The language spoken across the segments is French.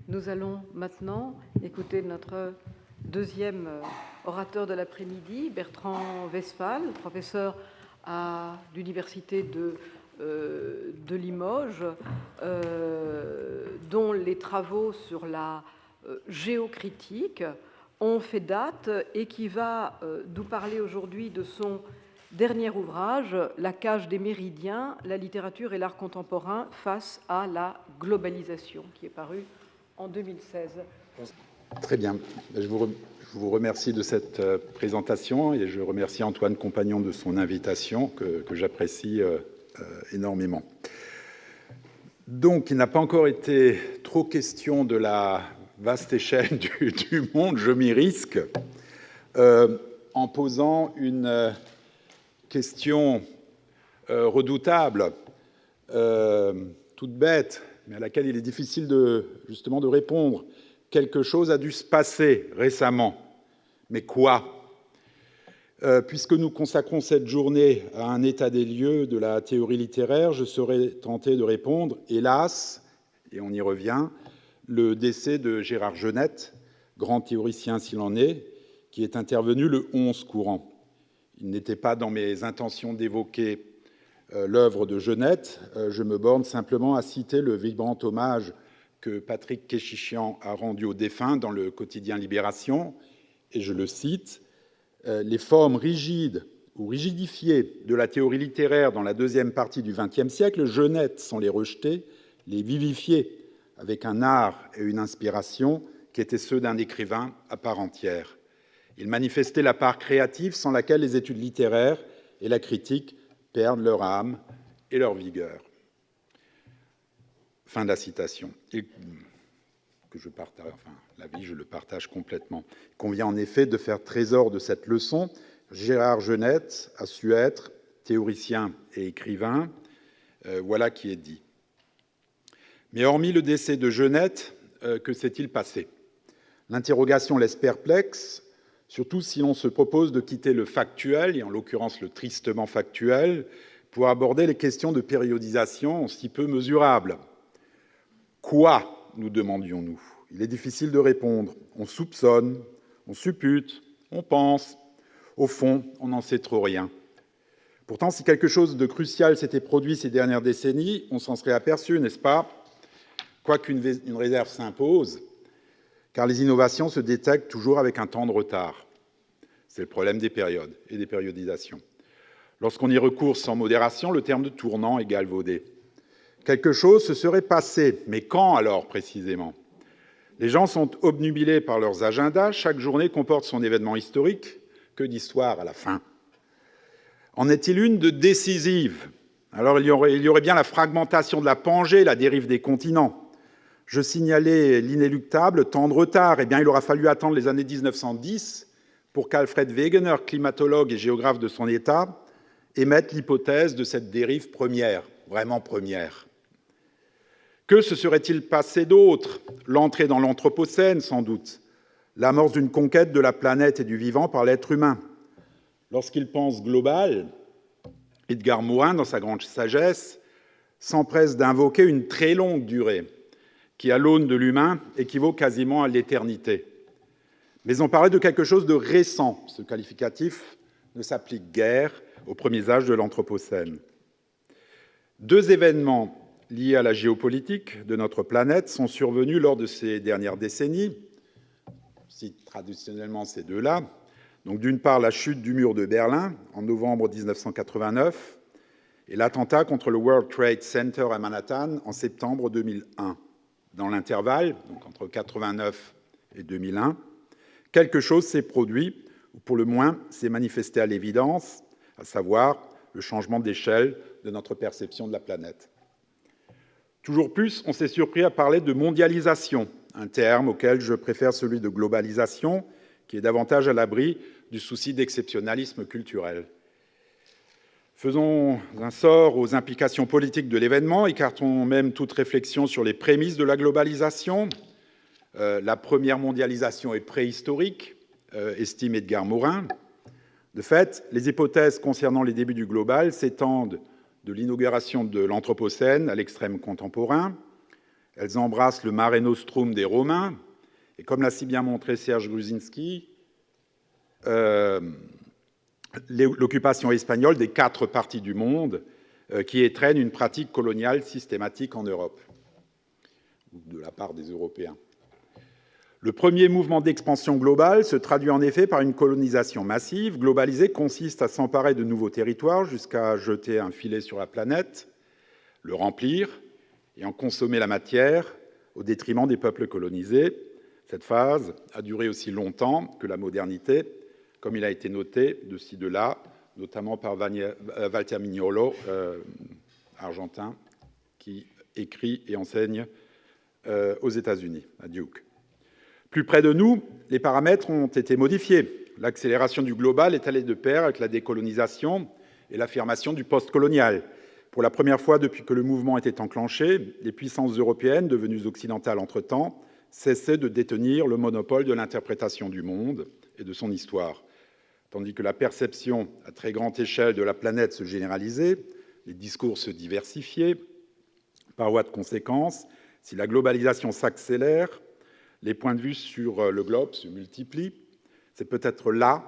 Nous allons maintenant écouter notre deuxième orateur de l'après-midi, Bertrand Westphal, professeur à l'université de Limoges, dont les travaux sur la géocritique ont fait date et qui va nous parler aujourd'hui de son dernier ouvrage, La cage des méridiens, la littérature et l'art contemporain face à la globalisation, qui est paru en 2016. Très bien. Je vous remercie de cette présentation et je remercie Antoine Compagnon de son invitation que j'apprécie énormément. Donc, il n'a pas encore été trop question de la vaste échelle du monde, je m'y risque, en posant une question redoutable, toute bête, mais à laquelle il est difficile justement de répondre. Quelque chose a dû se passer récemment. Mais quoi ? Puisque nous consacrons cette journée à un état des lieux de la théorie littéraire, je serais tenté de répondre, hélas, et on y revient, le décès de Gérard Genette, grand théoricien s'il en est, qui est intervenu le 11 courant. Il n'était pas dans mes intentions d'évoquer l'œuvre de Genette. Je me borne simplement à citer le vibrant hommage que Patrick Kéchichian a rendu au défunt dans le quotidien Libération, et je le cite, « Les formes rigides ou rigidifiées de la théorie littéraire dans la deuxième partie du XXe siècle, Genette, sans les rejeter, les vivifiait avec un art et une inspiration qui étaient ceux d'un écrivain à part entière. Il manifestait la part créative sans laquelle les études littéraires et la critique perdent leur âme et leur vigueur. » Fin de la citation. Et que je partage, enfin, l'avis, je le partage complètement. Il convient en effet de faire trésor de cette leçon. Gérard Genette a su être théoricien et écrivain. Voilà qui est dit. Mais hormis le décès de Genette, que s'est-il passé ? L'interrogation laisse perplexe, surtout si l'on se propose de quitter le factuel, et en l'occurrence le tristement factuel, pour aborder les questions de périodisation si peu mesurables. Quoi, nous demandions-nous ? Il est difficile de répondre. On soupçonne, on suppute, on pense. Au fond, on n'en sait trop rien. Pourtant, si quelque chose de crucial s'était produit ces dernières décennies, on s'en serait aperçu, n'est-ce pas ? Quoiqu'une réserve s'impose, car les innovations se détectent toujours avec un temps de retard. C'est le problème des périodes et des périodisations. Lorsqu'on y recourt sans modération, le terme de tournant est galvaudé. Quelque chose se serait passé, mais quand alors précisément ? Les gens sont obnubilés par leurs agendas, chaque journée comporte son événement historique, que d'histoire à la fin. En est-il une de décisive ? Alors il y aurait bien la fragmentation de la Pangée, la dérive des continents. Je signalais l'inéluctable temps de retard. Eh bien, il aura fallu attendre les années 1910 pour qu'Alfred Wegener, climatologue et géographe de son état, émette l'hypothèse de cette dérive première, vraiment première. Que se serait-il passé d'autre ? L'entrée dans l'Anthropocène, sans doute, l'amorce d'une conquête de la planète et du vivant par l'être humain. Lorsqu'il pense global, Edgar Morin, dans sa grande sagesse, s'empresse d'invoquer une très longue durée, qui, à l'aune de l'humain, équivaut quasiment à l'éternité. Mais on parlait de quelque chose de récent. Ce qualificatif ne s'applique guère aux premiers âges de l'Anthropocène. Deux événements liés à la géopolitique de notre planète sont survenus lors de ces dernières décennies. Je cite traditionnellement ces deux-là. Donc, d'une part, la chute du mur de Berlin en novembre 1989 et l'attentat contre le World Trade Center à Manhattan en septembre 2001. Dans l'intervalle, donc entre 1989 et 2001, quelque chose s'est produit, ou pour le moins s'est manifesté à l'évidence, à savoir le changement d'échelle de notre perception de la planète. Toujours plus, on s'est surpris à parler de mondialisation, un terme auquel je préfère celui de globalisation, qui est davantage à l'abri du souci d'exceptionnalisme culturel. Faisons un sort aux implications politiques de l'événement, écartons même toute réflexion sur les prémices de la globalisation. La première mondialisation est préhistorique, estime Edgar Morin. De fait, les hypothèses concernant les débuts du global s'étendent de l'inauguration de l'Anthropocène à l'extrême contemporain. elles embrassent le Mare Nostrum des Romains, et comme l'a si bien montré Serge Gruzinski, l'occupation espagnole des 4 parties du monde qui étreignent une pratique coloniale systématique en Europe, de la part des Européens. Le premier mouvement d'expansion globale se traduit en effet par une colonisation massive. Globaliser consiste à s'emparer de nouveaux territoires jusqu'à jeter un filet sur la planète, le remplir et en consommer la matière au détriment des peuples colonisés. Cette phase a duré aussi longtemps que la modernité, comme il a été noté de ci, de là, notamment par Walter Mignolo, argentin, qui écrit et enseigne aux États-Unis, à Duke. Plus près de nous, les paramètres ont été modifiés. L'accélération du global est allée de pair avec la décolonisation et l'affirmation du post-colonial. Pour la première fois depuis que le mouvement était enclenché, les puissances européennes, devenues occidentales entre-temps, cessaient de détenir le monopole de l'interprétation du monde et de son histoire. Tandis que la perception à très grande échelle de la planète se généralisait, les discours se diversifiaient. Par voie de conséquence, si la globalisation s'accélère, les points de vue sur le globe se multiplient. C'est peut-être là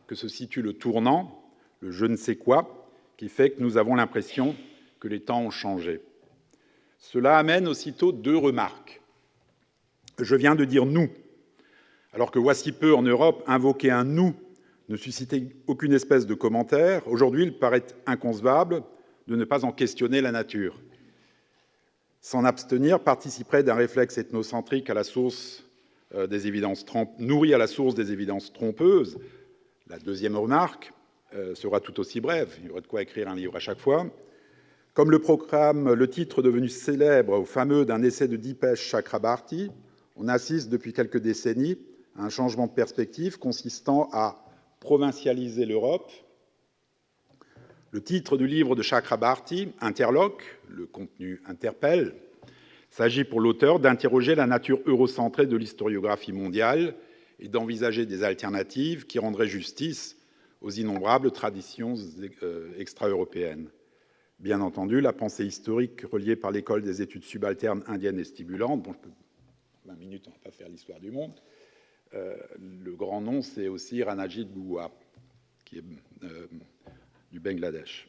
que se situe le tournant, le je ne sais quoi, qui fait que nous avons l'impression que les temps ont changé. Cela amène aussitôt 2 remarques. Je viens de dire « nous », alors que voici peu en Europe, invoquer un « nous » ne suscitait aucune espèce de commentaire. Aujourd'hui, il paraît inconcevable de ne pas en questionner la nature. S'en abstenir participerait d'un réflexe ethnocentrique à la source des évidences nourri à la source des évidences trompeuses. La deuxième remarque sera tout aussi brève. Il y aurait de quoi écrire un livre à chaque fois. Comme le proclame le titre devenu célèbre au fameux d'un essai de Dipesh Chakrabarty, on assiste depuis quelques décennies à un changement de perspective consistant à provincialiser l'Europe. Le titre du livre de Chakrabarty interloque, le contenu interpelle. Il s'agit pour l'auteur d'interroger la nature eurocentrée de l'historiographie mondiale et d'envisager des alternatives qui rendraient justice aux innombrables traditions extra-européennes. Bien entendu, la pensée historique reliée par l'école des études subalternes indiennes et stimulantes, bon, 20 minutes, on ne va pas faire l'histoire du monde, le grand nom, c'est aussi Ranajit Guha, qui est du Bangladesh.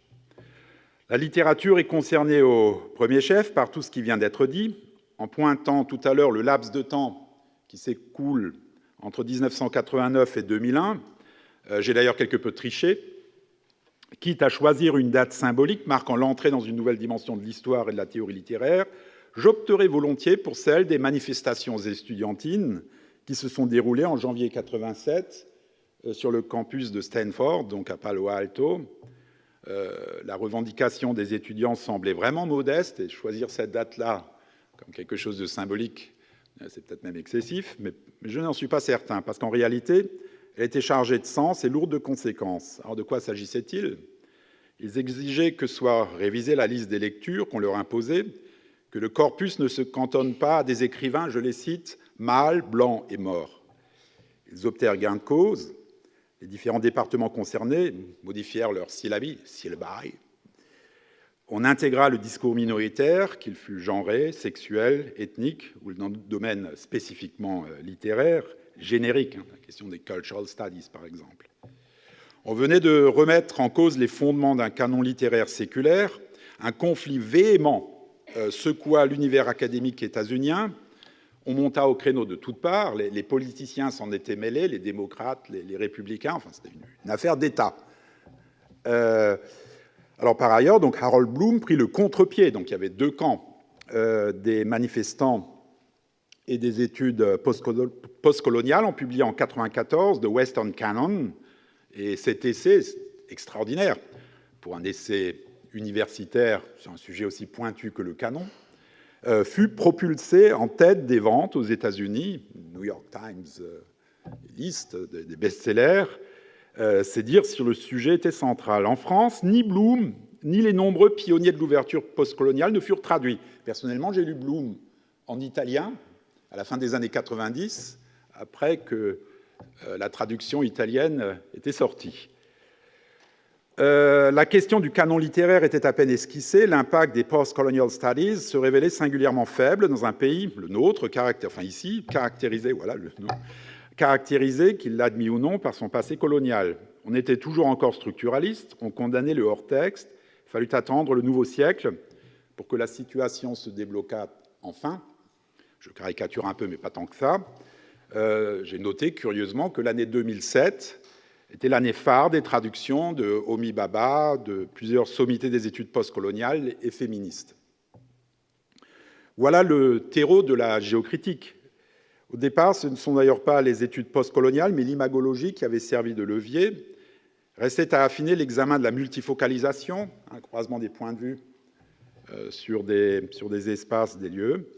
La littérature est concernée au premier chef par tout ce qui vient d'être dit, en pointant tout à l'heure le laps de temps qui s'écoule entre 1989 et 2001. J'ai d'ailleurs quelque peu triché. Quitte à choisir une date symbolique marquant l'entrée dans une nouvelle dimension de l'histoire et de la théorie littéraire, j'opterai volontiers pour celle des manifestations estudiantines qui se sont déroulées en janvier 87 sur le campus de Stanford, donc à Palo Alto. La revendication des étudiants semblait vraiment modeste, et choisir cette date-là comme quelque chose de symbolique, c'est peut-être même excessif, mais je n'en suis pas certain, parce qu'en réalité, elle était chargée de sens et lourde de conséquences. Alors de quoi s'agissait-il? Ils exigeaient que soit révisée la liste des lectures qu'on leur imposait, que le corpus ne se cantonne pas à des écrivains, je les cite, mâles, blancs et morts. Ils obtinrent gain de cause. Les différents départements concernés modifièrent leur syllabi. On intégra le discours minoritaire, qu'il fût genré, sexuel, ethnique, ou dans le domaine spécifiquement littéraire, générique, la question des cultural studies, par exemple. On venait de remettre en cause les fondements d'un canon littéraire séculaire. Un conflit véhément secoua l'univers académique états-unien. On monta au créneau de toutes parts. Les politiciens s'en étaient mêlés, les démocrates, les républicains. Enfin, c'était une affaire d'État. Alors, par ailleurs, donc, Harold Bloom prit le contre-pied. Donc, il y avait 2 camps des manifestants et des études postcoloniales, en publiant en 1994 The Western Canon. Et cet essai, extraordinaire, pour un essai universitaire sur un sujet aussi pointu que le canon, fut propulsé en tête des ventes aux États-Unis. New York Times liste des best-sellers. C'est dire si le sujet était central. En France, ni Bloom, ni les nombreux pionniers de l'ouverture postcoloniale ne furent traduits. Personnellement, j'ai lu Bloom en italien à la fin des années 90, après que la traduction italienne était sortie. La question du canon littéraire était à peine esquissée. L'impact des post-colonial studies se révélait singulièrement faible dans un pays, le nôtre, caractérisé, qu'il l'admit ou non, par son passé colonial. On était toujours encore structuraliste, on condamnait le hors-texte, il fallut attendre le nouveau siècle pour que la situation se débloquât enfin. Je caricature un peu, mais pas tant que ça. J'ai noté curieusement que l'année 2007 était l'année phare des traductions de Homi Bhabha, de plusieurs sommités des études postcoloniales et féministes. Voilà le terreau de la géocritique. Au départ, ce ne sont d'ailleurs pas les études postcoloniales, mais l'imagologie qui avait servi de levier. Restait à affiner l'examen de la multifocalisation, un croisement des points de vue sur des espaces, des lieux,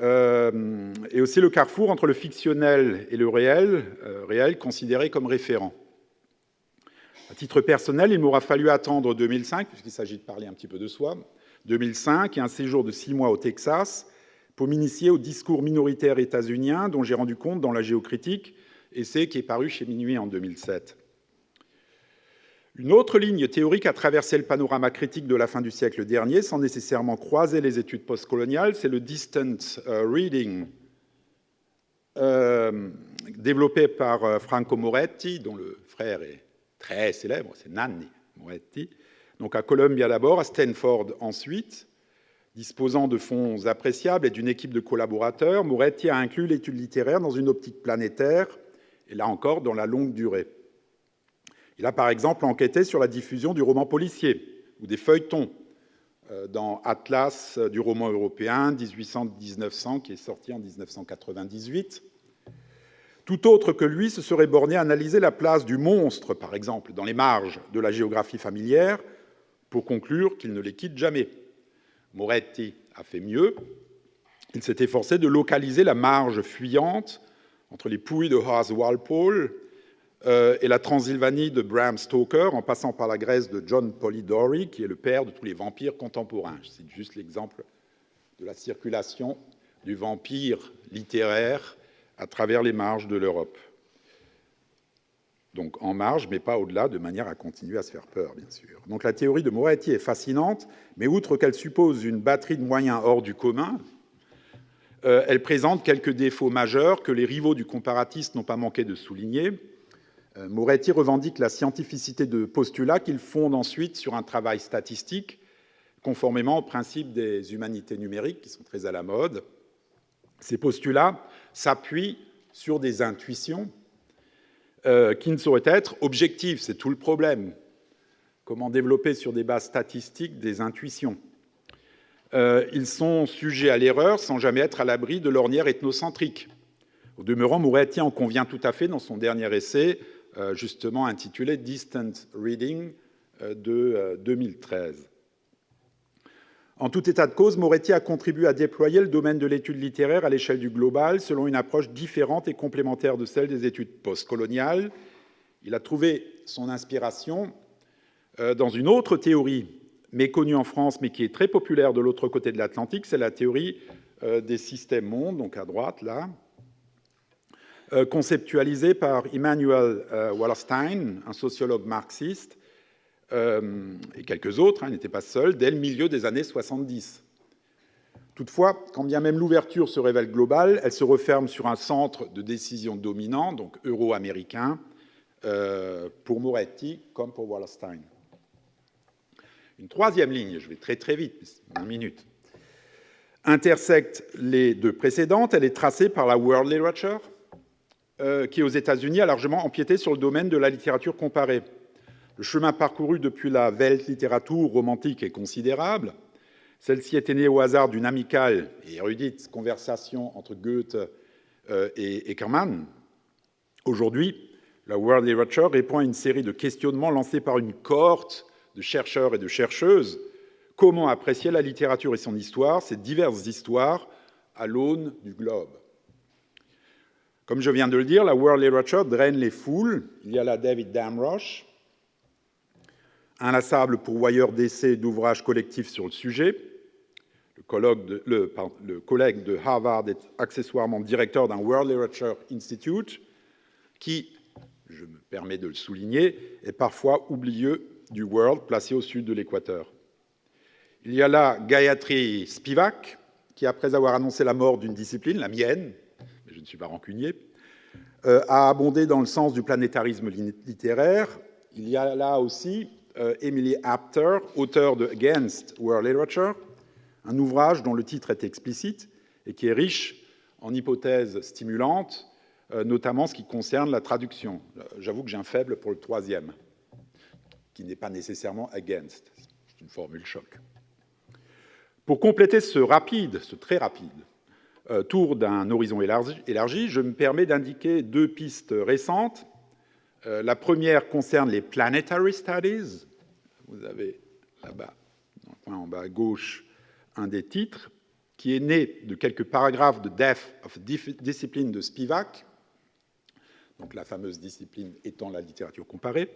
et aussi le carrefour entre le fictionnel et le réel considéré comme référent. À titre personnel, il m'aura fallu attendre 2005, puisqu'il s'agit de parler un petit peu de soi, 2005 et un séjour de 6 mois au Texas pour m'initier au discours minoritaire états-unien dont j'ai rendu compte dans la géocritique, essai qui est paru chez Minuit en 2007. Une autre ligne théorique a traversé le panorama critique de la fin du siècle dernier sans nécessairement croiser les études postcoloniales, c'est le distant reading, développé par Franco Moretti, dont le frère est très célèbre, c'est Nanni Moretti, donc à Columbia d'abord, à Stanford ensuite. Disposant de fonds appréciables et d'une équipe de collaborateurs, Moretti a inclus l'étude littéraire dans une optique planétaire, et là encore dans la longue durée. Il a par exemple enquêté sur la diffusion du roman policier ou des feuilletons dans Atlas du roman européen 1800-1900, qui est sorti en 1998. Tout autre que lui se serait borné à analyser la place du monstre, par exemple, dans les marges de la géographie familière, pour conclure qu'il ne les quitte jamais. Moretti a fait mieux. Il s'est efforcé de localiser la marge fuyante entre les Pouilles de Horace Walpole et la Transylvanie de Bram Stoker, en passant par la Grèce de John Polidori, qui est le père de tous les vampires contemporains. Je cite juste l'exemple de la circulation du vampire littéraire à travers les marges de l'Europe. Donc en marge, mais pas au-delà, de manière à continuer à se faire peur, bien sûr. Donc la théorie de Moretti est fascinante, mais outre qu'elle suppose une batterie de moyens hors du commun, elle présente quelques défauts majeurs que les rivaux du comparatiste n'ont pas manqué de souligner. Moretti revendique la scientificité de postulats qu'il fonde ensuite sur un travail statistique, conformément au principe des humanités numériques, qui sont très à la mode. Ces postulats s'appuient sur des intuitions qui ne sauraient être objectives. C'est tout le problème. Comment développer sur des bases statistiques des intuitions? Ils sont sujets à l'erreur sans jamais être à l'abri de l'ornière ethnocentrique. Au demeurant, Moretti en convient tout à fait dans son dernier essai, justement intitulé « Distant Reading » de 2013. En tout état de cause, Moretti a contribué à déployer le domaine de l'étude littéraire à l'échelle du global selon une approche différente et complémentaire de celle des études postcoloniales. Il a trouvé son inspiration dans une autre théorie méconnue en France, mais qui est très populaire de l'autre côté de l'Atlantique, c'est la théorie des systèmes-mondes, donc à droite, là, conceptualisée par Immanuel Wallerstein, un sociologue marxiste, et quelques autres, il n'était pas seul, dès le milieu des années 70. Toutefois, quand bien même l'ouverture se révèle globale, elle se referme sur un centre de décision dominant, donc euro-américain, pour Moretti comme pour Wallerstein. Une troisième ligne, je vais très très vite, 1 minute, intersecte les deux précédentes. Elle est tracée par la World Literature, qui aux États-Unis a largement empiété sur le domaine de la littérature comparée. Le chemin parcouru depuis la Weltliteratur romantique est considérable. Celle-ci était née au hasard d'une amicale et érudite conversation entre Goethe et Eckermann. Aujourd'hui, la World Literature répond à une série de questionnements lancés par une cohorte de chercheurs et de chercheuses. Comment apprécier la littérature et son histoire, ces diverses histoires, à l'aune du globe? Comme je viens de le dire, la World Literature draine les foules. Il y a là David Damrosch, inlassable pourvoyeur d'essais et d'ouvrages collectifs sur le sujet. Le collègue de Harvard est accessoirement directeur d'un World Literature Institute qui, je me permets de le souligner, est parfois oublieux du World, placé au sud de l'équateur. Il y a là Gayatri Spivak, qui, après avoir annoncé la mort d'une discipline, la mienne, mais je ne suis pas rancunier, a abondé dans le sens du planétarisme littéraire. Il y a là aussi Emily Apter, auteur de Against World Literature, un ouvrage dont le titre est explicite et qui est riche en hypothèses stimulantes, notamment ce qui concerne la traduction. J'avoue que j'ai un faible pour le troisième, qui n'est pas nécessairement against. C'est une formule choc. Pour compléter ce très rapide tour d'un horizon élargi, je me permets d'indiquer deux pistes récentes. La première concerne les planetary studies. Vous avez là-bas, dans le coin en bas à gauche, un des titres, qui est né de quelques paragraphes de Death of Discipline de Spivak, donc la fameuse discipline étant la littérature comparée,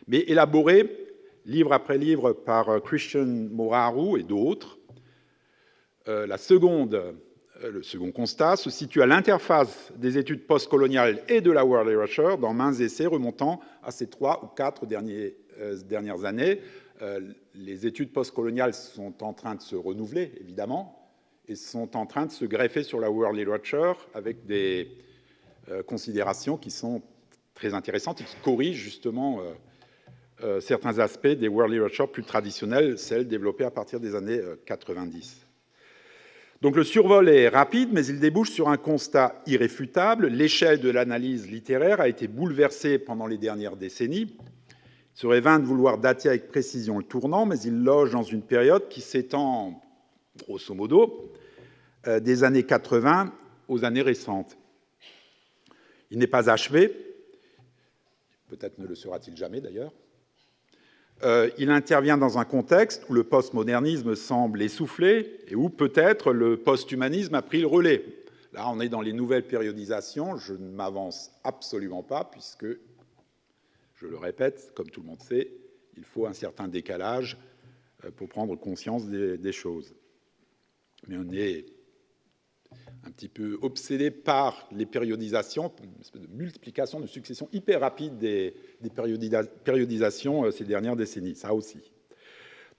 mais élaboré livre après livre par Christian Moraru et d'autres. Le second constat se situe à l'interface des études postcoloniales et de la World Literature dans maints essais remontant à ces 3 ou 4 dernières années. Les études postcoloniales sont en train de se renouveler, évidemment, et sont en train de se greffer sur la World Literature avec des considérations qui sont très intéressantes et qui corrigent justement certains aspects des World Literature plus traditionnelles, celles développées à partir des années 90. Donc le survol est rapide, mais il débouche sur un constat irréfutable. L'échelle de l'analyse littéraire a été bouleversée pendant les dernières décennies. Il serait vain de vouloir dater avec précision le tournant, mais il loge dans une période qui s'étend, grosso modo, des années 80 aux années récentes. Il n'est pas achevé, peut-être ne le sera-t-il jamais d'ailleurs. Il intervient dans un contexte où le postmodernisme semble essouffler et où peut-être le posthumanisme a pris le relais. Là, on est dans les nouvelles périodisations. Je ne m'avance absolument pas puisque, je le répète, comme tout le monde sait, il faut un certain décalage pour prendre conscience des choses. Mais on est un petit peu obsédé par les périodisations, une espèce de multiplication, de succession hyper rapide des périodisations ces dernières décennies, ça aussi.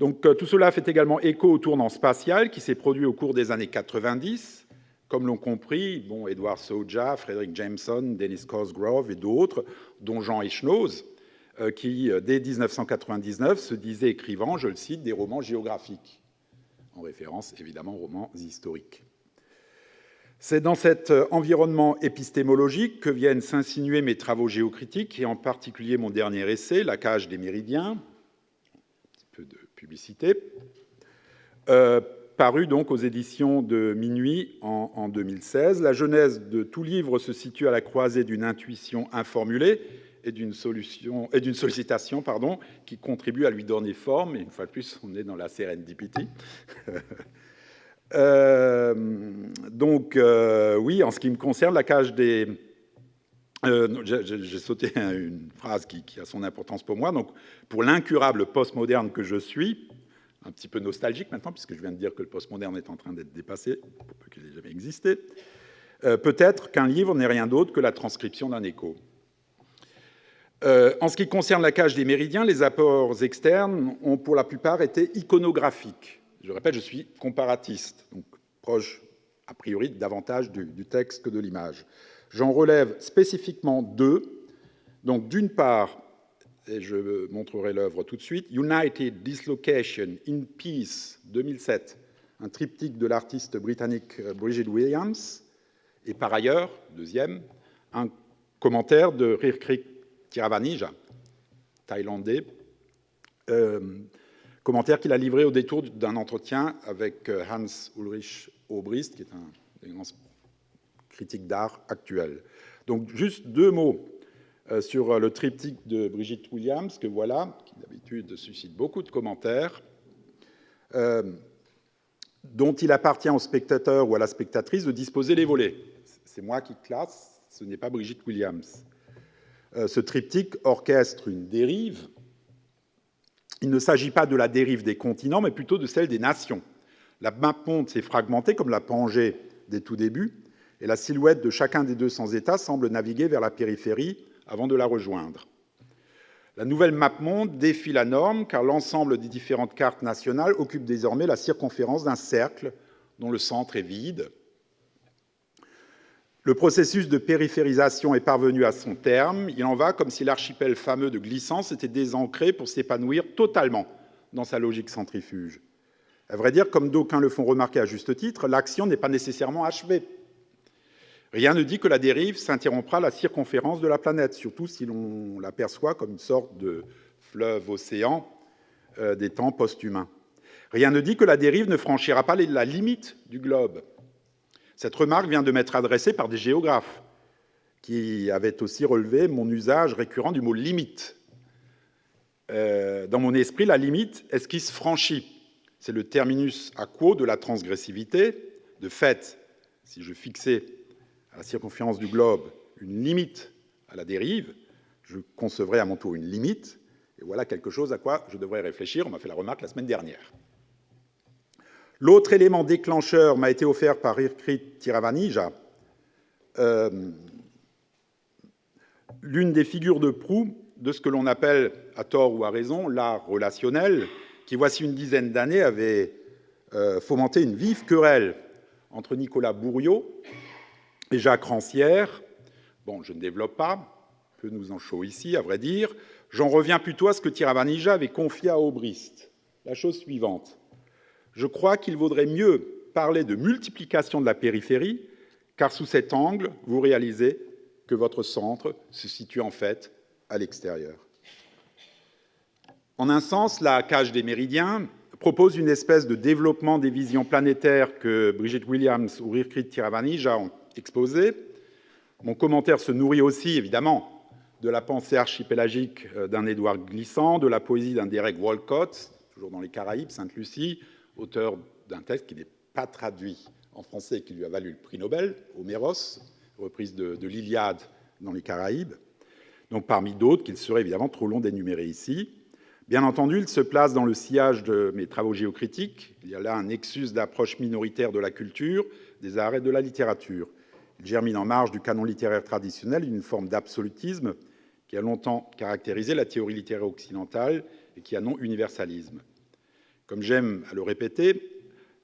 Donc tout cela fait également écho au tournant spatial qui s'est produit au cours des années 90, comme l'ont compris Edward Soja, Frederick Jameson, Dennis Cosgrove et d'autres, dont Jean Echnoz, qui, dès 1999, se disait écrivant, je le cite, des romans géographiques, en référence évidemment aux romans historiques. C'est dans cet environnement épistémologique que viennent s'insinuer mes travaux géocritiques, et en particulier mon dernier essai, La cage des méridiens, un petit peu de publicité, paru donc aux éditions de Minuit en 2016. La genèse de tout livre se situe à la croisée d'une intuition informulée et d'une sollicitation qui contribue à lui donner forme, et une fois de plus, on est dans la serendipity. Oui, en ce qui me concerne, la cage des... j'ai sauté une phrase qui a son importance pour moi. Donc, pour l'incurable postmoderne que je suis, un petit peu nostalgique maintenant, puisque je viens de dire que le postmoderne est en train d'être dépassé, pour peu qu'il ait jamais existé, peut-être qu'un livre n'est rien d'autre que la transcription d'un écho. En ce qui concerne la cage des méridiens, les apports externes ont pour la plupart été iconographiques. Je répète, je suis comparatiste, donc proche, a priori, davantage du texte que de l'image. J'en relève spécifiquement deux. Donc, d'une part, et je montrerai l'œuvre tout de suite, United Dislocation in Peace 2007, un triptyque de l'artiste britannique Bridget Williams, et par ailleurs, deuxième, un commentaire de Rirkrik Tiravanija, thaïlandais, commentaire qu'il a livré au détour d'un entretien avec Hans Ulrich Obrist, qui est un des grands critiques d'art actuel. Donc, juste deux mots sur le triptyque de Bridget Williams, que voilà, qui d'habitude suscite beaucoup de commentaires, dont il appartient au spectateur ou à la spectatrice de disposer les volets. C'est moi qui classe, ce n'est pas Bridget Williams. Ce triptyque orchestre une dérive. Il ne s'agit pas de la dérive des continents, mais plutôt de celle des nations. La map-monde s'est fragmentée comme la Pangée des tout débuts, et la silhouette de chacun des 200 États semble naviguer vers la périphérie avant de la rejoindre. La nouvelle map monde défie la norme, car l'ensemble des différentes cartes nationales occupe désormais la circonférence d'un cercle dont le centre est vide. Le processus de périphérisation est parvenu à son terme. Il en va comme si l'archipel fameux de Glissant s'était désancré pour s'épanouir totalement dans sa logique centrifuge. À vrai dire, comme d'aucuns le font remarquer à juste titre, l'action n'est pas nécessairement achevée. Rien ne dit que la dérive s'interrompra à la circonférence de la planète, surtout si l'on l'aperçoit comme une sorte de fleuve-océan des temps post-humains. Rien ne dit que la dérive ne franchira pas la limite du globe. Cette remarque vient de m'être adressée par des géographes qui avaient aussi relevé mon usage récurrent du mot « limite ». Dans mon esprit, la limite est ce qui se franchit. C'est le terminus à quo de la transgressivité. De fait, si je fixais à la circonférence du globe une limite à la dérive, je concevrais à mon tour une limite, et voilà quelque chose à quoi je devrais réfléchir. On m'a fait la remarque la semaine dernière. L'autre élément déclencheur m'a été offert par Irkrit Tiravanija, l'une des figures de proue de ce que l'on appelle, à tort ou à raison, l'art relationnel, qui, voici une dizaine d'années, avait fomenté une vive querelle entre Nicolas Bourriaud et Jacques Rancière. Bon, je ne développe pas, peu nous en chaud ici, à vrai dire. J'en reviens plutôt à ce que Tiravanija avait confié à Obrist. La chose suivante. Je crois qu'il vaudrait mieux parler de multiplication de la périphérie, car sous cet angle, vous réalisez que votre centre se situe en fait à l'extérieur. En un sens, la cage des méridiens propose une espèce de développement des visions planétaires que Brigitte Williams ou Irkrit Tiravanija ont exposées. Mon commentaire se nourrit aussi, évidemment, de la pensée archipélagique d'un Édouard Glissant, de la poésie d'un Derek Walcott, toujours dans les Caraïbes, Sainte-Lucie, auteur d'un texte qui n'est pas traduit en français et qui lui a valu le prix Nobel, Homéros, reprise de l'Iliade dans les Caraïbes, donc parmi d'autres qu'il serait évidemment trop long d'énumérer ici. Bien entendu, il se place dans le sillage de mes travaux géocritiques. Il y a là un nexus d'approche minoritaire de la culture, des arts et de la littérature. Il germine en marge du canon littéraire traditionnel une forme d'absolutisme qui a longtemps caractérisé la théorie littéraire occidentale et qui a non-universalisme. Comme j'aime à le répéter,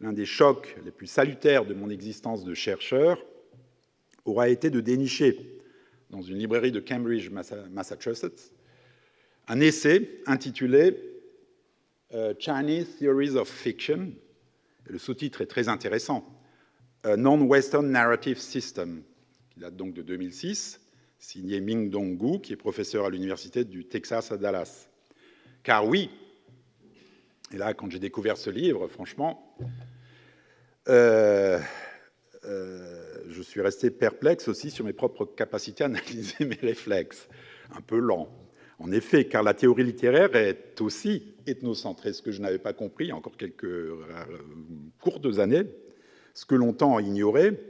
l'un des chocs les plus salutaires de mon existence de chercheur aura été de dénicher, dans une librairie de Cambridge, Massachusetts, un essai intitulé Chinese Theories of Fiction. Et le sous-titre est très intéressant. A Non-Western Narrative System, qui date donc de 2006, signé Ming Dong-gu, qui est professeur à l'université du Texas à Dallas. Car oui, et là, quand j'ai découvert ce livre, franchement, je suis resté perplexe aussi sur mes propres capacités à analyser mes réflexes. Un peu lent. En effet, car la théorie littéraire est aussi ethnocentrée, ce que je n'avais pas compris il y a encore quelques courtes années, ce que longtemps ignoré.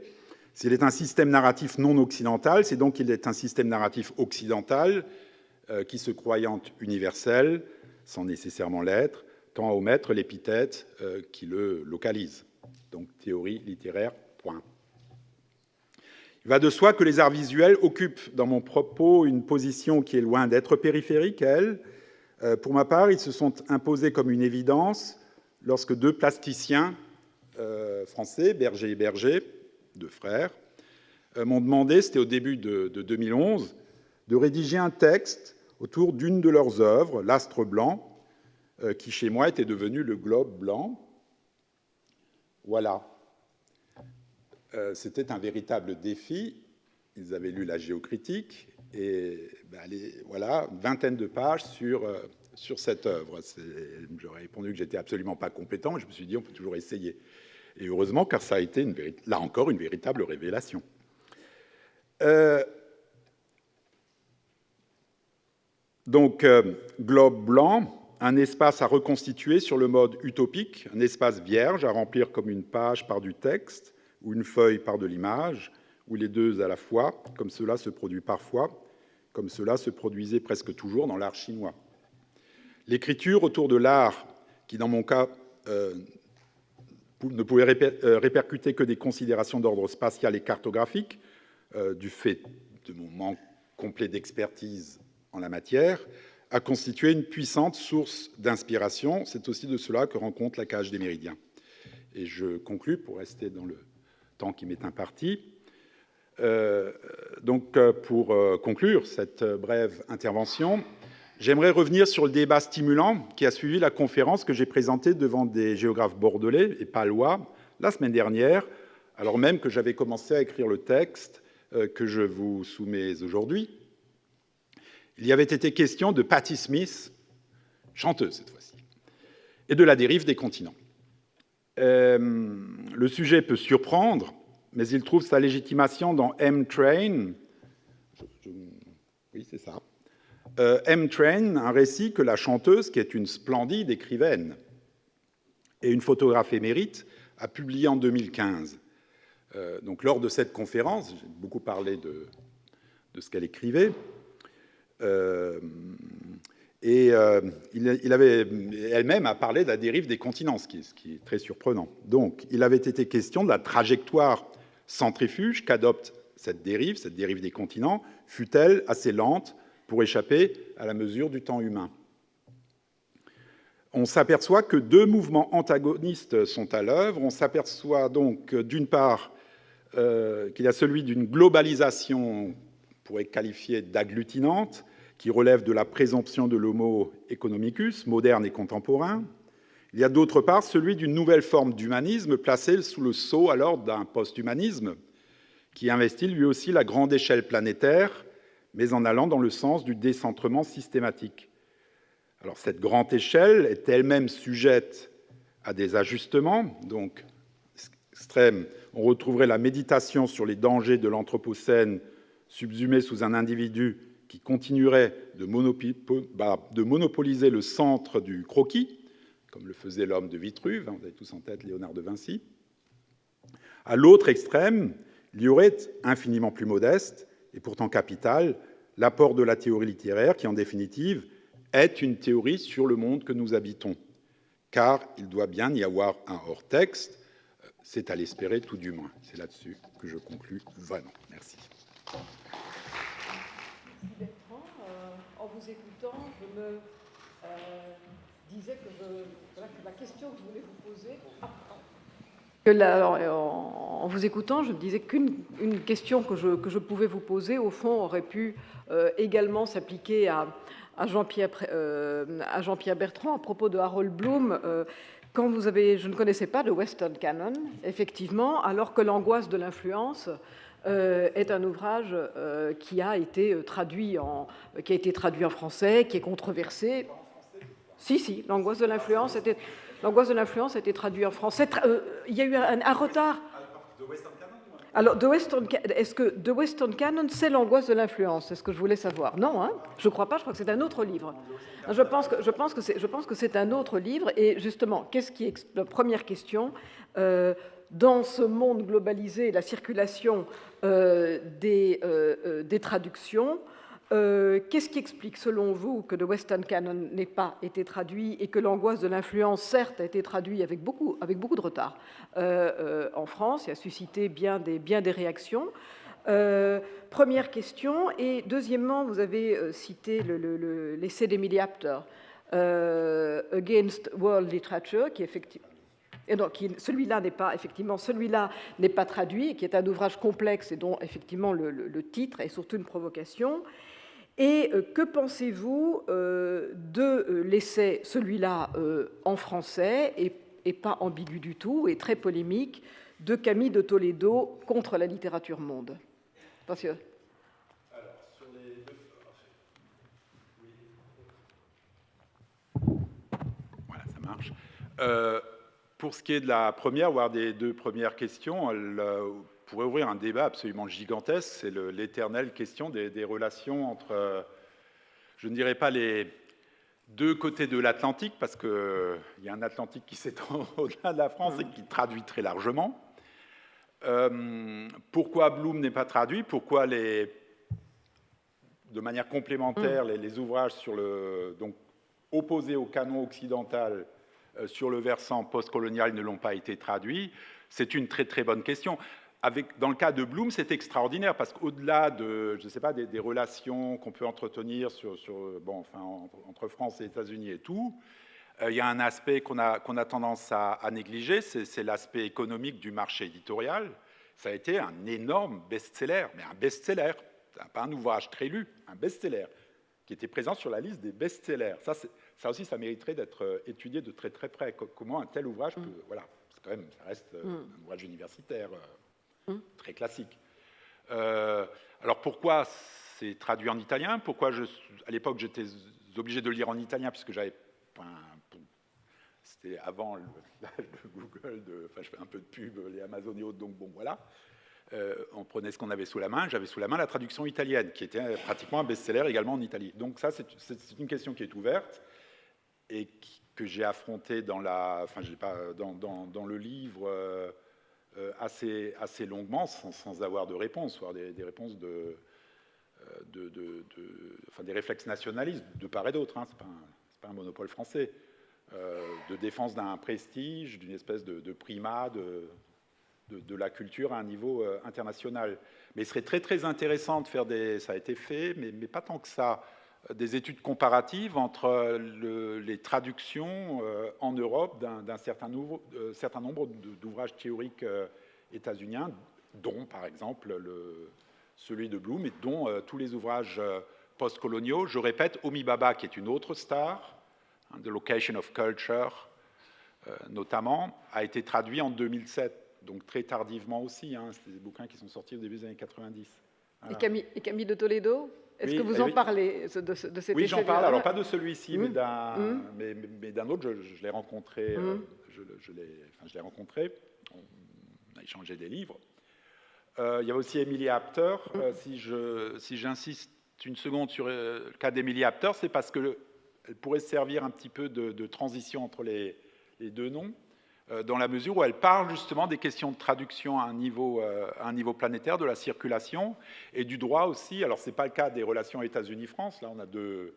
S'il est un système narratif non occidental, c'est donc qu'il est un système narratif occidental qui se croyant universel, sans nécessairement l'être, tend à omettre l'épithète qui le localise. Donc théorie littéraire, point. Il va de soi que les arts visuels occupent dans mon propos une position qui est loin d'être périphérique, elle. Pour ma part, ils se sont imposés comme une évidence lorsque deux plasticiens français, Berger et Berger, deux frères, m'ont demandé, c'était au début de 2011, de rédiger un texte autour d'une de leurs œuvres, L'Astre blanc, qui chez moi était devenu le Globe blanc. Voilà. C'était un véritable défi. Ils avaient lu la géocritique et voilà, une vingtaine de pages sur cette œuvre. J'aurais répondu que j'étais absolument pas compétent. Je me suis dit, on peut toujours essayer. Et heureusement, car ça a été, là encore, une véritable révélation. Donc, globe blanc, un espace à reconstituer sur le mode utopique, un espace vierge à remplir comme une page par du texte, ou une feuille par de l'image, ou les deux à la fois, comme cela se produit parfois, comme cela se produisait presque toujours dans l'art chinois. L'écriture autour de l'art, qui dans mon cas ne pouvait répercuter que des considérations d'ordre spatial et cartographique, du fait de mon manque complet d'expertise en la matière, a constitué une puissante source d'inspiration. C'est aussi de cela que rend compte La Cage des Méridiens. Et je conclus, pour rester dans le temps qui m'est imparti. Pour conclure cette brève intervention, j'aimerais revenir sur le débat stimulant qui a suivi la conférence que j'ai présentée devant des géographes bordelais et palois la semaine dernière, alors même que j'avais commencé à écrire le texte que je vous soumets aujourd'hui. Il y avait été question de Patti Smith, chanteuse cette fois-ci, et de la dérive des continents. Le sujet peut surprendre, mais il trouve sa légitimation dans M-Train. Oui, c'est ça. M-Train, un récit que la chanteuse, qui est une splendide écrivaine et une photographe émérite, a publié en 2015. Donc, lors de cette conférence, j'ai beaucoup parlé de ce qu'elle écrivait, il avait elle-même a parlé de la dérive des continents, ce qui est très surprenant. Donc, il avait été question de la trajectoire centrifuge qu'adopte cette dérive des continents, fut-elle assez lente pour échapper à la mesure du temps humain. On s'aperçoit que deux mouvements antagonistes sont à l'œuvre. On s'aperçoit donc, d'une part, qu'il y a celui d'une globalisation, on pourrait qualifier d'agglutinante, qui relève de la présomption de l'homo economicus, moderne et contemporain. Il y a d'autre part celui d'une nouvelle forme d'humanisme placée sous le sceau alors d'un post-humanisme qui investit lui aussi la grande échelle planétaire, mais en allant dans le sens du décentrement systématique. Alors cette grande échelle est elle-même sujette à des ajustements, donc extrême, on retrouverait la méditation sur les dangers de l'anthropocène subsumé sous un individu qui continuerait de monopoliser le centre du croquis, comme le faisait l'homme de Vitruve, vous avez tous en tête Léonard de Vinci. À l'autre extrême, il y aurait, infiniment plus modeste, et pourtant capital, l'apport de la théorie littéraire, qui en définitive est une théorie sur le monde que nous habitons. Car il doit bien y avoir un hors-texte, c'est à l'espérer tout du moins. C'est là-dessus que je conclus vraiment. Merci. Bertrand, en vous écoutant, je me disais que la question que je voulais vous poser... en vous écoutant, je me disais qu'une question que je pouvais vous poser, au fond, aurait pu également s'appliquer à Jean-Pierre Bertrand à propos de Harold Bloom. Je ne connaissais pas le Western Canon, effectivement, alors que l'angoisse de l'influence est un ouvrage qui a été traduit en français, qui est controversé. Si, l'angoisse de l'influence a été traduite en français. Il y a eu un retard. Alors, est-ce que The Western Canon, c'est l'angoisse de l'influence? C'est ce que je voulais savoir. Non, hein, je ne crois pas. Je crois que c'est un autre livre. Je pense que c'est un autre livre. Et justement, la première question, dans ce monde globalisé, la circulation des traductions, qu'est-ce qui explique, selon vous, que The Western Canon n'ait pas été traduit et que l'angoisse de l'influence, certes, a été traduit avec beaucoup de retard en France et a suscité bien des réactions? Première question. Et deuxièmement, vous avez cité l'essai d'Emily Apter, Against World Literature, qui effectivement... Et donc, celui-là n'est pas traduit, et qui est un ouvrage complexe et dont effectivement le titre est surtout une provocation. Et que pensez-vous de l'essai, celui-là en français, et pas ambigu du tout, et très polémique, de Camille de Toledo contre la littérature monde? Parce que... Alors, sur les deux... Voilà, ça marche. Pour ce qui est de la première, voire des deux premières questions, on pourrait ouvrir un débat absolument gigantesque. C'est l'éternelle question des relations entre, je ne dirais pas les deux côtés de l'Atlantique, parce qu'il y a un Atlantique qui s'étend au-delà de la France et qui traduit très largement. Pourquoi Bloom n'est pas traduit? Pourquoi de manière complémentaire, les ouvrages donc, opposés au canon occidental sur le versant postcolonial ne l'ont pas été traduits? C'est une très très bonne question. dans le cas de Bloom, c'est extraordinaire parce qu'au-delà de, je sais pas, des relations qu'on peut entretenir entre France et États-Unis et tout, il y a un aspect qu'on a tendance à négliger, c'est l'aspect économique du marché éditorial. Ça a été un énorme best-seller, mais un best-seller, pas un ouvrage très lu, un best-seller, qui était présent sur la liste des best-sellers. Ça aussi, ça mériterait d'être étudié de très très près. Comment un tel ouvrage peut... Voilà, quand même, ça reste un ouvrage universitaire très classique. Alors pourquoi c'est traduit en italien? Pourquoi à l'époque j'étais obligé de le lire en italien puisque j'avais... C'était avant le Google, je fais un peu de pub, les Amazon et autres, donc bon, voilà. On prenait ce qu'on avait sous la main. J'avais sous la main la traduction italienne, qui était pratiquement un best-seller également en Italie. Donc ça, c'est une question qui est ouverte et que j'ai affrontée dans le livre assez longuement, sans avoir de réponse, voire des réponses des réflexes nationalistes de part et d'autre. Hein, c'est pas un monopole français. De défense d'un prestige, d'une espèce de primat de la culture à un niveau international. Mais il serait très très intéressant de faire ça a été fait, mais pas tant que ça, des études comparatives entre les traductions en Europe d'un certain nombre d'ouvrages théoriques états-uniens, dont par exemple celui de Bloom et dont tous les ouvrages post-coloniaux. Je répète, Homi Bhabha, qui est une autre star, The Location of Culture, notamment, a été traduit en 2007, donc très tardivement aussi. Hein, c'est des bouquins qui sont sortis au début des années 90. Voilà. Et Camille de Toledo, est-ce que vous en parlez de cet essai? Oui, j'en parle. Alors, pas de celui-ci, mais d'un autre. Je l'ai rencontré. Je l'ai rencontré. On a échangé des livres. Il y a aussi Emily Apter. Si j'insiste une seconde sur le cas d'Emily Apter, c'est parce que elle pourrait servir un petit peu de transition entre les deux noms, dans la mesure où elle parle justement des questions de traduction à un niveau planétaire, de la circulation, et du droit aussi. Alors, ce n'est pas le cas des relations États-Unis-France, là on a deux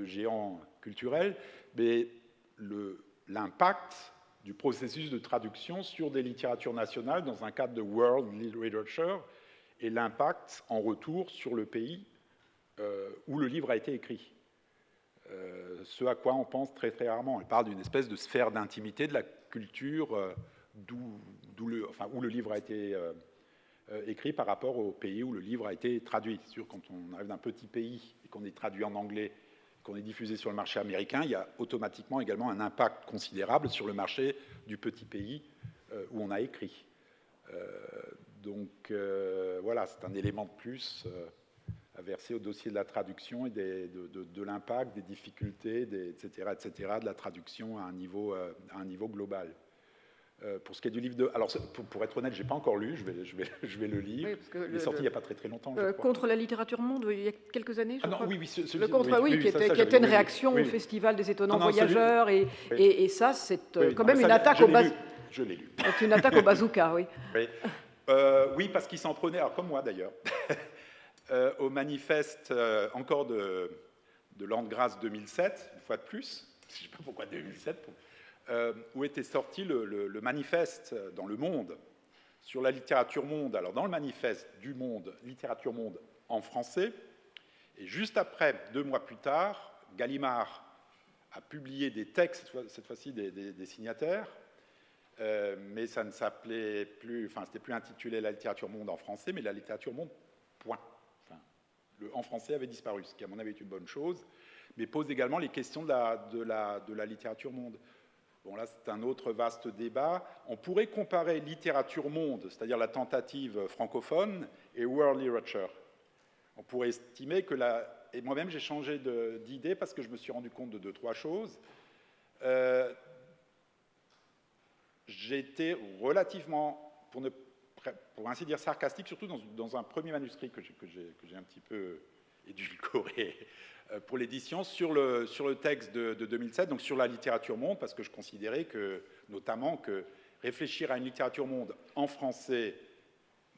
géants culturels, mais l'impact du processus de traduction sur des littératures nationales dans un cadre de World Literature, et l'impact en retour sur le pays où le livre a été écrit. Ce à quoi on pense très très rarement. Elle parle d'une espèce de sphère d'intimité de la culture où le livre a été écrit par rapport au pays où le livre a été traduit. C'est sûr, quand on arrive d'un petit pays et qu'on est traduit en anglais, qu'on est diffusé sur le marché américain, il y a automatiquement également un impact considérable sur le marché du petit pays où on a écrit. Voilà, c'est un élément de plus à verser au dossier de la traduction et de l'impact, des difficultés, etc., de la traduction à un niveau global. Pour ce qui est du livre de... Alors, pour être honnête, je n'ai pas encore lu, je vais le lire. Oui, il est sorti il n'y a pas très très longtemps. Contre la littérature monde, il y a quelques années, je crois. Oui, le Contre, oui, qui était une réaction au Festival des étonnants voyageurs. Et ça, c'est quand même une attaque au bazooka. Je l'ai lu. C'est une attaque au bazooka, oui. Oui, parce qu'il s'en prenait, alors comme moi d'ailleurs, au manifeste encore de Landgrâce 2007, une fois de plus, je ne sais pas pourquoi 2007, où était sorti le manifeste dans Le Monde sur la littérature monde. Alors dans le manifeste du Monde, littérature monde en français, et juste après, 2 mois plus tard, Gallimard a publié des textes, cette fois-ci des signataires, mais ça ne s'appelait plus, c'était plus intitulé la littérature monde en français, mais la littérature monde, point. Le en français avait disparu, ce qui à mon avis est une bonne chose, mais pose également les questions de la littérature monde. Bon, là, c'est un autre vaste débat. On pourrait comparer littérature monde, c'est-à-dire la tentative francophone, et world literature. On pourrait estimer que et moi-même, j'ai changé d'idée parce que je me suis rendu compte de 2-3 choses. J'ai été relativement, pour ainsi dire, sarcastique, surtout dans un premier manuscrit que j'ai un petit peu édulcoré pour l'édition, sur le texte de 2007, donc sur la littérature monde, parce que je considérais notamment que réfléchir à une littérature monde en français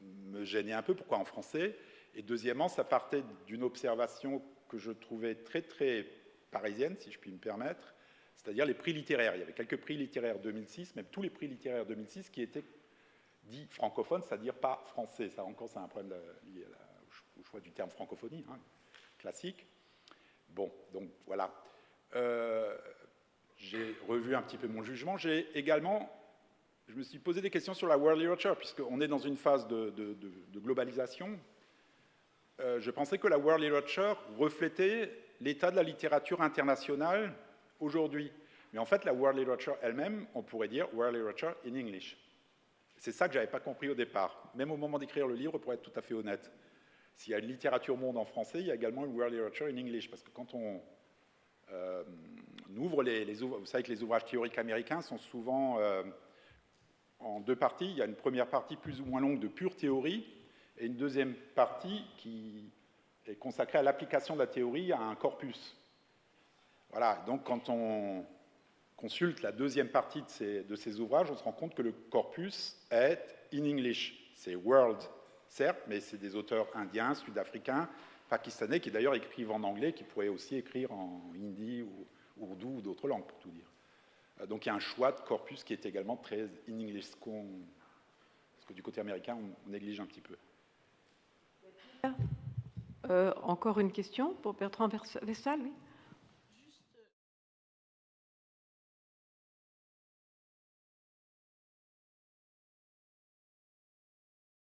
me gênait un peu. Pourquoi en français? Et deuxièmement, ça partait d'une observation que je trouvais très, très parisienne, si je puis me permettre, c'est-à-dire les prix littéraires. Il y avait quelques prix littéraires 2006, même tous les prix littéraires 2006, qui étaient dit francophone, c'est-à-dire pas français. Ça encore, c'est un problème lié au choix du terme francophonie, hein, classique. Bon, donc voilà. J'ai revu un petit peu mon jugement. J'ai également, je me suis posé des questions sur la world literature, puisqu'on est dans une phase de globalisation. Je pensais que la world literature reflétait l'état de la littérature internationale aujourd'hui. Mais en fait, la world literature elle-même, on pourrait dire world literature in English. C'est ça que je n'avais pas compris au départ, même au moment d'écrire le livre, pour être tout à fait honnête. S'il y a une littérature monde en français, il y a également une world literature in English, parce que quand on ouvre les ouvrages, vous savez que les ouvrages théoriques américains sont souvent en deux parties. Il y a une première partie plus ou moins longue de pure théorie, et une deuxième partie qui est consacrée à l'application de la théorie à un corpus. Voilà, donc quand on consulte la deuxième partie de ces ouvrages, on se rend compte que le corpus est in English. C'est world, certes, mais c'est des auteurs indiens, sud-africains, pakistanais, qui d'ailleurs écrivent en anglais, qui pourraient aussi écrire en hindi ou ourdou ou d'autres langues, pour tout dire. Donc il y a un choix de corpus qui est également très in English, parce que du côté américain, on néglige un petit peu. Encore une question pour Bertrand Vestal, oui.